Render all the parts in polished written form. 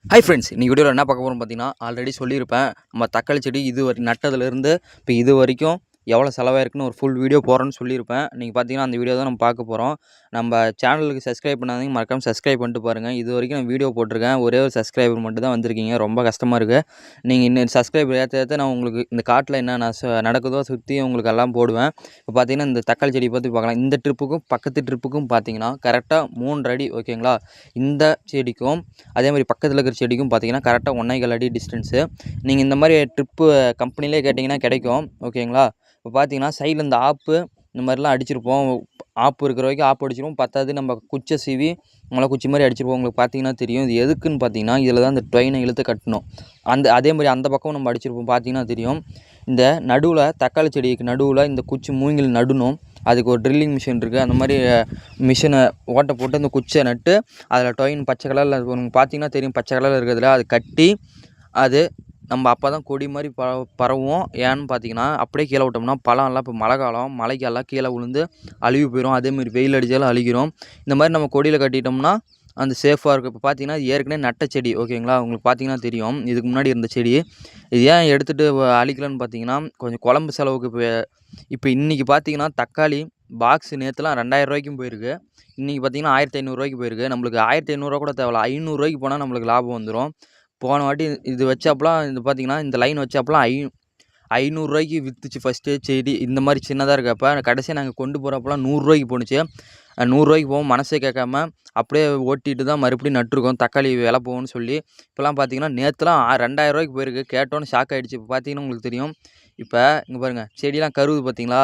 Hi friends, இன்னைக்கு வீடியோவில் என்ன பார்க்க போகிறோம் பார்த்தீங்கன்னா, ஆல்ரெடி சொல்லியிருப்பேன். நம்ம தக்காளி செடி நட்டதுலேருந்து இப்போ இது வரைக்கும் எவ்வளோ செலவாயிருக்குன்னு ஒரு ஃபுல் வீடியோ போடுறேன்னு சொல்லியிருப்பேன். நீங்கள் பார்த்தீங்கன்னா, அந்த வீடியோ தான் நம்ம பார்க்க போகிறோம். நம்ம சேனலுக்கு சப்ஸ்கிரைப் பண்ணாதீங்க, மறக்காம சப்ஸ்கிரைப் பண்ணிட்டு பாருங்கள். இது வரைக்கும் நான் வீடியோ போட்டிருக்கேன். ஒரே ஒரு சப்ஸ்கிரைபர் மட்டும் தான் வந்திருக்கீங்க. ரொம்ப கஷ்டமாக இருக்குது. நீங்கள் இன்னும் சப்ஸ்கிரைபர் ஏற்ற நான் உங்களுக்கு இந்த காட்டில் என்ன நடக்குதோ சுற்றி உங்களுக்கு எல்லாம் போடுவேன். இப்போ பார்த்தீங்கன்னா, இந்த தக்காளி செடி பற்றி பார்க்கலாம். இந்த ட்ரிப்புக்கும் பக்கத்து ட்ரிப்புக்கும் பார்த்தீங்கன்னா கரெக்டாக 3 அடி ஓகேங்களா. இந்த செடிக்கும் அதே மாதிரி பக்கத்தில் இருக்கிற செடிக்கும் பார்த்தீங்கன்னா கரெக்டாக 1.25 அடி டிஸ்டன்ஸு. நீங்கள் இந்த மாதிரி ட்ரிப்பு கம்பெனிலே கேட்டிங்கன்னா கிடைக்கும் ஓகேங்களா. இப்போ பார்த்தீங்கன்னா சைடில் இந்த ஆப்பு இந்த மாதிரிலாம் அடிச்சிருப்போம். ஆப்பு இருக்கிற வரைக்கும் ஆப்பு அடிச்சிருவோம். பத்தாவது நம்ம குச்சை சீவி மொளை குச்சி மாதிரி அடிச்சிருப்போம். உங்களுக்கு பார்த்தீங்கன்னா தெரியும். இது எதுக்குன்னு பார்த்தீங்கன்னா இதில் தான் இந்த ட்ரெயினை இழுத்து கட்டணும். அதே மாதிரி அந்த பக்கம் நம்ம அடிச்சிருப்போம். பார்த்தீங்கன்னா தெரியும். இந்த நடுவில் தக்காளி செடிக்கு நடுவில் இந்த குச்சி மூங்கில் நடணும். அதுக்கு ஒரு ட்ரில்லிங் மிஷின் இருக்குது. அந்த மாதிரி மிஷினை ஓட்டை போட்டு அந்த குச்சை நட்டு அதில் டொயின் பச்சை கலரில் உங்களுக்கு பார்த்தீங்கன்னா தெரியும். பச்சை கலரில் இருக்கிறதுல அது கட்டி அது நம்ம அப்போ தான் கொடி மாதிரி பரவும். ஏன்னு பார்த்தீங்கன்னா அப்படியே கீழே விட்டோம்னா பழம்லாம் இப்போ மழை காலம் மழைக்கெல்லாம் கீழே விழுந்து அழுகி போயிடும். அதேமாதிரி வெயில் அடித்தாலும் அழுகிடும். இந்த மாதிரி நம்ம கொடியில் கட்டிட்டோம்னா அந்த சேஃபாக இருக்கும். இப்போ பார்த்தீங்கன்னா ஏற்கனவே நட்ட செடி ஓகேங்களா. உங்களுக்கு பார்த்தீங்கன்னா தெரியும். இதுக்கு முன்னாடி இருந்த செடி இது ஏன் எடுத்துகிட்டு அழிக்கலன்னு பார்த்தீங்கன்னா கொஞ்சம் குழம்பு செலவுக்கு. இப்போ இன்றைக்கி பார்த்தீங்கன்னா தக்காளி பாக்ஸ் நேற்றுலாம் 2000 ரூபாய்க்கும் போயிருக்கு. இன்றைக்கி பார்த்தீங்கன்னா 1500 ரூபாய்க்கு போயிருக்கு. நம்மளுக்கு 1500 கூட தேவையில்ல, 500 ரூபாய்க்கு போனால் நம்மளுக்கு லாபம் வந்துடும். போன வாட்டி இது வச்சாப்பெலாம் இது பார்த்தீங்கன்னா இந்த லைன் வச்சாப்பெலாம் 500 ரூபாய்க்கு விற்றுச்சு ஃபஸ்ட்டு செடி. இந்த மாதிரி சின்னதாக இருக்கப்போ கடைசியாக நாங்கள் கொண்டு போகிறப்பெல்லாம் 100 ரூபாய்க்கு போணுச்சு. 100 ரூபாய்க்கு போகும் மனசே கேட்காம அப்படியே ஓட்டிட்டு தான் மறுபடியும் நட்டுருக்கோம். தக்காளி விலை போகும்னு சொல்லி. இப்போலாம் பார்த்தீங்கன்னா நேற்றுலாம் 2000 ரூபாய்க்கு போயிருக்கு. கேட்டோன்னு ஷாக் ஆகிடுச்சு. இப்போ பார்த்தீங்கன்னா உங்களுக்கு தெரியும். இப்போ இங்கே பாருங்கள் செடியெலாம் கருவுது பார்த்தீங்களா.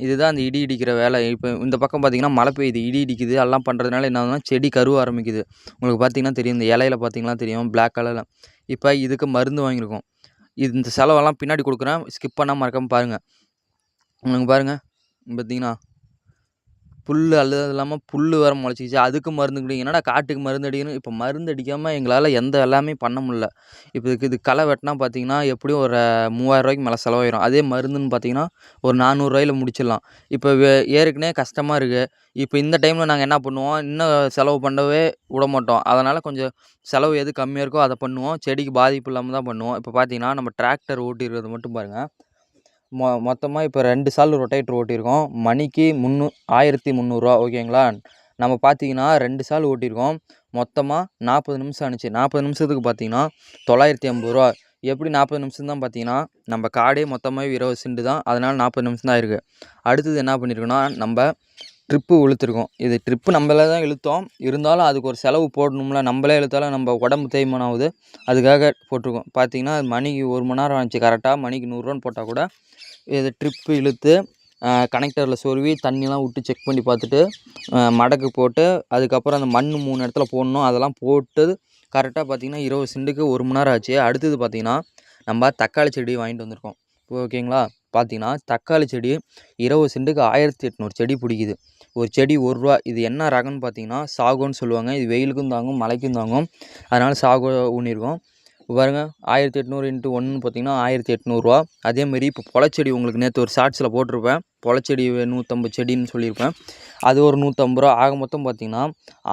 இதுதான் அந்த இடி இடிக்கிற வேலை. இப்போ இந்த பக்கம் பார்த்தீங்கன்னா மழை பெய்யுது, இடி இடிக்குது. எல்லாம் பண்ணுறதுனால என்ன ஆகுதுன்னா செடி கருவ ஆரம்பிக்குது. உங்களுக்கு பார்த்தீங்கன்னா தெரியும். இந்த இலையில பார்த்தீங்கன்னா தெரியும் பிளாக் கலரில். இப்போ இதுக்கு மருந்து வாங்கியிருக்கோம். இந்த செலவெல்லாம் பின்னாடி கொடுக்குறேன். ஸ்கிப் பண்ணாமல் மறக்காமல் பாருங்கள். உங்களுக்கு பாருங்கள் பார்த்தீங்கன்னா புல் அது இல்லாமல் புல் வேறு முளைச்சிக்கிச்சு. அதுக்கு மருந்து குடிங்க. என்னடா காட்டுக்கு மருந்து அடிக்கணும். இப்போ மருந்து அடிக்காமல் எங்களால் எந்த எல்லாமே பண்ண முடியல. இப்போ இது களை வெட்டினா பார்த்தீங்கன்னா எப்படியும் ஒரு 3000 ரூபாய்க்கு மேலே செலவாயிரும். அதே மருந்துன்னு பார்த்தீங்கன்னா ஒரு 400 ரூபாயில் முடிச்சிடலாம். இப்போ ஏற்கனவே கஷ்டமாக இருக்குது. இப்போ இந்த டைமில் நாங்கள் என்ன பண்ணுவோம், இன்னும் செலவு பண்ணவே விட மாட்டோம். அதனால் கொஞ்சம் செலவு எது கம்மியாக இருக்கோ அதை பண்ணுவோம். செடிக்கு பாதிப்பு இல்லாமல் தான் பண்ணுவோம். இப்போ பார்த்தீங்கன்னா நம்ம டிராக்டர் ஓட்டிஇருக்கிறது மட்டும் பாருங்கள். மொத்தமாக இப்போ 2 சால் ரொட்டேட்டர் ஓட்டியிருக்கோம். மணிக்கு 1300 ஓகேங்களா. நம்ம பார்த்தீங்கன்னா 2 சால் ஓட்டியிருக்கோம். மொத்தமாக 40 நிமிஷம் ஆணுச்சு. 40 நிமிஷத்துக்கு பார்த்தீங்கன்னா 950. எப்படி 40 நிமிஷம் தான் பார்த்தீங்கன்னா நம்ம காடே மொத்தமாக 20 சென்ட் தான். அதனால் 40 நிமிஷம் தான் இருக்குது. அடுத்தது என்ன பண்ணியிருக்கோன்னா நம்ம ட்ரிப்பு இழுத்துருக்கோம். இது ட்ரிப்பு நம்மளே தான் இழுத்தோம். இருந்தாலும் அதுக்கு ஒரு செலவு போடணும்ல. நம்மளே இழுத்தாலும் நம்ம உடம்பு தேய்மானம் ஆகுது. அதுக்காக போட்டிருக்கோம். பார்த்தீங்கன்னா மணிக்கு 1 மணி நேரம் ஆச்சு. கரெக்டாக மணிக்கு 100 போட்டால் கூட இது ட்ரிப்பு இழுத்து கனெக்டரில் சொருவி தண்ணிலாம் விட்டு செக் பண்ணி பார்த்துட்டு மடக்கு போட்டு அதுக்கப்புறம் அந்த மண் 3 இடத்துல போடணும். அதெல்லாம் போட்டு கரெக்டாக பார்த்தீங்கன்னா 20 சென்ட்டுக்கு 1 மணி நேரம் ஆச்சு. அடுத்தது பார்த்தீங்கன்னா நம்ம தக்காளி செடி வாங்கிட்டு வந்திருக்கோம் ஓகேங்களா. பார்த்தீங்கன்னா தக்காளி செடி 20 சென்ட்டுக்கு 1800 செடி பிடிக்குது. ஒரு செடி ₹1. இது என்ன ரகம்னு பார்த்தீங்கன்னா சாகோன்னு சொல்லுவாங்க. இது வெயிலுக்கும் தாங்கும் மழைக்கும் தாங்கும். அதனால் சாகோ ஊனியிருக்கோம். இப்போ பாருங்கள் 1800 × 1 பார்த்தீங்கன்னா 1800. அதேமாரி இப்போ பொலச்செடி உங்களுக்கு நேற்று ஒரு ஷார்ட்ஸில் போட்டிருப்பேன். பொலச்செடி 150 செடின்னு சொல்லியிருப்பேன். அது ஒரு ₹150. ஆக மொத்தம் பார்த்தீங்கன்னா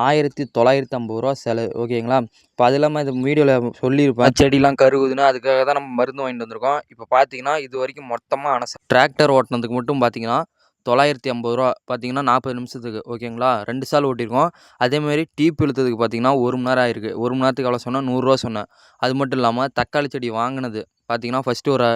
₹1950 செலவு ஓகேங்களா. இப்போ அது இல்லாமல் இந்த வீடியோவில் சொல்லியிருப்பேன் செடிலாம் கருகுதுன்னு. அதுக்காக தான் நம்ம மருந்து வாங்கிட்டு வந்திருக்கோம். இப்போ பார்த்தீங்கன்னா இது வரைக்கும் மொத்தமாக டிராக்டர் ஓட்டினதுக்கு மட்டும் பார்த்தீங்கன்னா ₹950 பார்த்தீங்கன்னா 40 நிமிஷத்துக்கு ஓகேங்களா. 2 சால் ஓட்டியிருக்கோம். அதேமாதிரி டீப் இழுத்ததுக்கு பார்த்தீங்கன்னா 1 மணி நேரம் ஆயிருக்கு. 1 மணி நேரத்துக்கு எவ்வளோ சொன்னால் ₹100 சொன்னேன். அது மட்டும் இல்லாமல் தக்காளி செடி வாங்கினது பார்த்தீங்கன்னா ஃபஸ்ட்டு ஒரு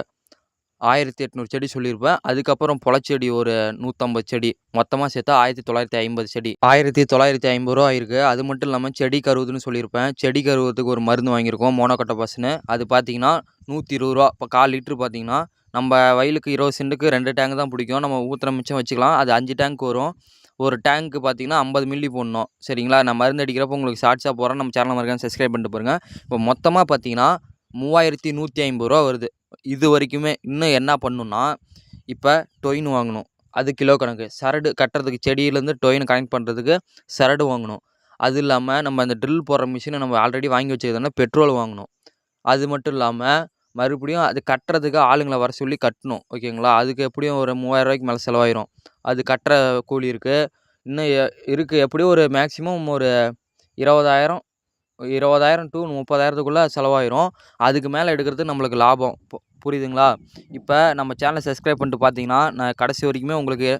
1800 செடி சொல்லியிருப்பேன். அதுக்கப்புறம் பொலச்செடி ஒரு 150 செடி மொத்தமாக சேர்த்தா 1950 செடி ₹1950 ஆயிருக்கு. அது மட்டும் இல்லாமல் செடி கருவுதுன்னு சொல்லியிருப்பேன். செடி கருவுறதுக்கு ஒரு மருந்து வாங்கியிருக்கோம் மோனோகோட்டோபாஸ்னு. அது பார்த்தீங்கன்னா ₹120. இப்போ 1/4 லிட்ரு பார்த்தீங்கன்னா நம்ம வயலுக்கு 20 சென்ட்டுக்கு 2 டேங்க் தான் பிடிக்கும். நம்ம ஊற்றுற மிச்சம் வச்சுக்கலாம். அது 5 டேங்க் வரும். ஒரு டேங்க்கு பார்த்தீங்கன்னா 50 மில்லி போடணும் சரிங்களா. நான் மருந்து அடிக்கிறப்போ உங்களுக்கு ஷார்ட்ஸாக போகிறேன். நம்ம சேனல் மறக்காம சப்ஸ்கிரைப் பண்ணிட்டு பாருங்கள். இப்போ மொத்தமாக பார்த்தீங்கன்னா ₹3150 வருது இது வரைக்குமே. இன்னும் என்ன பண்ணணுன்னா இப்போ டொயின் வாங்கணும். அது கிலோ கணக்கு. சரடு கட்டுறதுக்கு செடியிலேருந்து டொயின் கனெக்ட் பண்ணுறதுக்கு சரடு வாங்கணும். அது இல்லாமல் நம்ம அந்த ட்ரில் போடுற மிஷினை நம்ம ஆல்ரெடி வாங்கி வச்சுருந்தோம்னா பெட்ரோல் வாங்கணும். அது மட்டும் இல்லாமல் மறுபடியும் அது கட்டுறதுக்கு ஆளுங்களை வர சொல்லி கட்டணும் ஓகேங்களா. அதுக்கு எப்படியும் ஒரு ₹3000 மேலே செலவாயிரும். அது கட்டுற கூலி இருக்குது. இன்னும் இருக்குது. எப்படியும் ஒரு மேக்ஸிமம் ஒரு 20,000 20,000 to 30,000த்துக்குள்ளே செலவாயிரும். அதுக்கு மேலே எடுக்கிறது நம்மளுக்கு லாபம். புரியுதுங்களா? இப்போ நம்ம சேனலை சப்ஸ்கிரைப் பண்ணிட்டு பார்த்தீங்கன்னா, நான் கடைசி வரைக்குமே உங்களுக்கு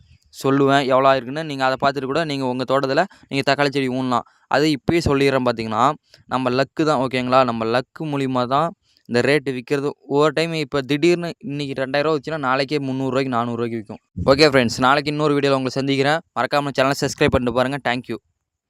சொல்லுவேன் எவ்வளோ ஆயிருக்குன்னு. நீங்கள் அதை பார்த்துட்டு கூட நீங்கள் உங்கள் தோட்டத்தில் நீங்கள் தக்காளி செடி ஊனலாம். அது இப்போயே சொல்லிடுறேன் பார்த்தீங்கன்னா, நம்ம லக்கு தான். ஓகேங்களா? நம்ம லக்கு மூலிமா தான் இந்த ரேட்டு விற்கிறது. ஒவ்வொரு டைம் இப்போ திடீர்னு இன்றைக்கி 2,000 வச்சுன்னா நாளைக்கே 300 400 விற்கும். ஓகே ஃப்ரெண்ட்ஸ், நாளைக்கு இன்னொரு வீடியோவில் உங்களை சந்திக்கிறேன். மறக்காமல் சேனலை சப்ஸ்கிரைப் பண்ணிட்டு பாருங்கள். தேங்க்யூ.